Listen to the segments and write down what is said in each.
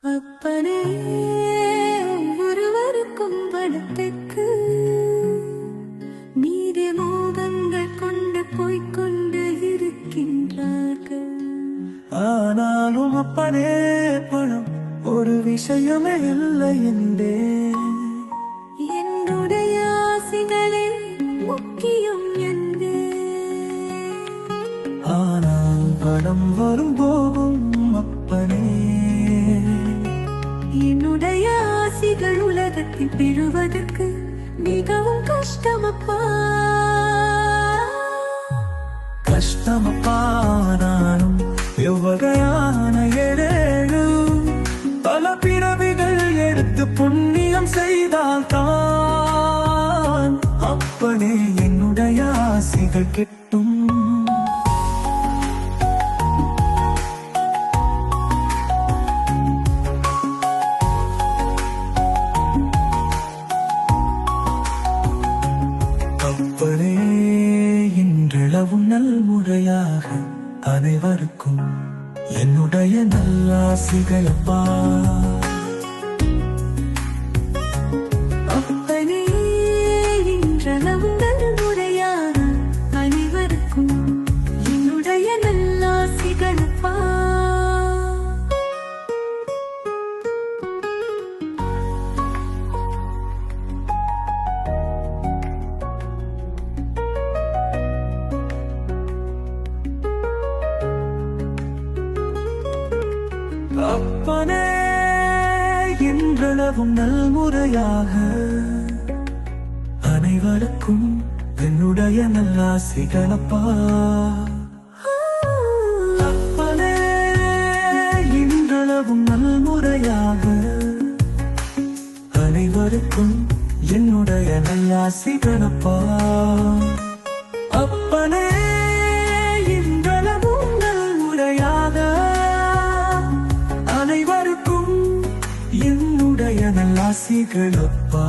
அப்பனே ஒருவருக்கும் பணத்துக்கு மீறி மோகங்கள் கொண்டு போய்கொண்டு இருக்கின்றார்கள். ஆனாலும் அப்பனே பணம் ஒரு விஷயமே இல்லை என்றே என்னுடைய ஆசைகளே முக்கியம் என்றே. ஆனால் பணம் வரும் போகும் அப்பனே என்னுடைய ஆசைகள் உலகத்தில் பெறுவதற்கு மிகவும் கஷ்டமப்பா. கஷ்டமப்பா. நானும் எவ்வகையான ஏழேழு பல பிறவிகள் எடுத்து புண்ணியம் செய்தால் தான் அப்பனே என்னுடைய ஆசைகள் கிட்டும். அப்பனே இன்றளவும் நல்முறையாக அனைவருக்கும் என்னுடைய நல்லாசிகளப்பா. அப்பனே இன்றளவும் நல்முறையாக அனைவருக்கும் என்னுடைய நல்லாசிகளப்பா. அப்பனே என்றளவும் நல்முறையாக அனைவருக்கும் என்னுடைய நல்லாசிகளப்பா. அப்பனே என்றளவும் நல்முறையாக அனைவருக்கும் என்னுடைய நல்லாசிகளப்பா. அப்பனே என்றளவும் நல்முறையாக அனைவருக்கும் என்னுடைய நல்லாசிகளப்பா.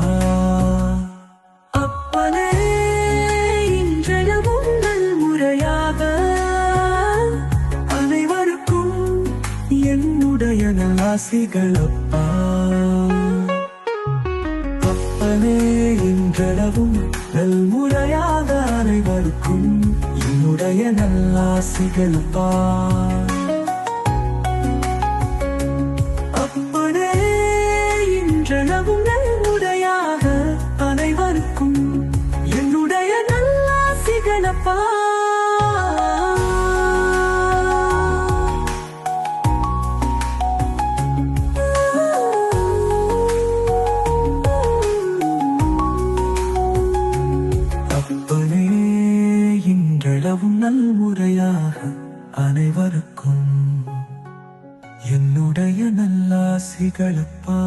அப்பனே இன்றளவும் நல்முறையாக அனைவருக்கும் என்னுடைய நல்லாசிகளப்பா. அப்பனே இன்றளவும் நல்முறையாக அனைவருக்கும் என்னுடைய நல்லாசிகளப்பா. அப்பனே இன்றளவும் நல்முறையாக அனைவருக்கும் என்னுடைய நல்லாசிகளப்பா. அப்பனே இன்றளவும் நல்முறையாக அனைவருக்கும் என்னுடைய நல்லாசிகளப்பா.